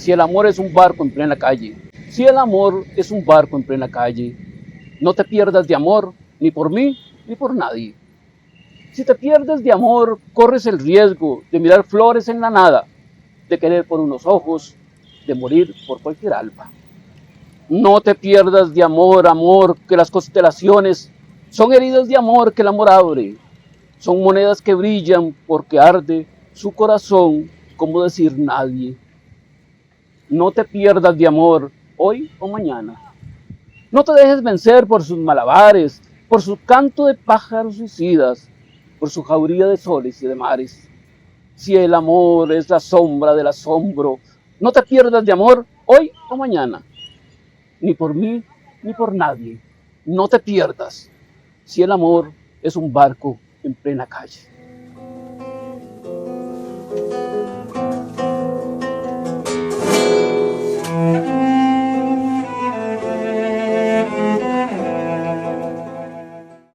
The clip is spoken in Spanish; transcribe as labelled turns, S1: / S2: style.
S1: si el amor es un barco en plena calle, si el amor es un barco en plena calle, no te pierdas de amor, ni por mí, ni por nadie. Si te pierdes de amor, corres el riesgo de mirar flores en la nada, de querer por unos ojos, de morir por cualquier alba. No te pierdas de amor, amor, que las constelaciones son heridas de amor que el amor abre. Son monedas que brillan porque arde su corazón, como decir nadie. No te pierdas de amor, hoy o mañana. No te dejes vencer por sus malabares, por su canto de pájaros suicidas, por su jauría de soles y de mares. Si el amor es la sombra del asombro, no te pierdas de amor, hoy o mañana. Ni por mí, ni por nadie. No te pierdas, si el amor es un barco en plena calle.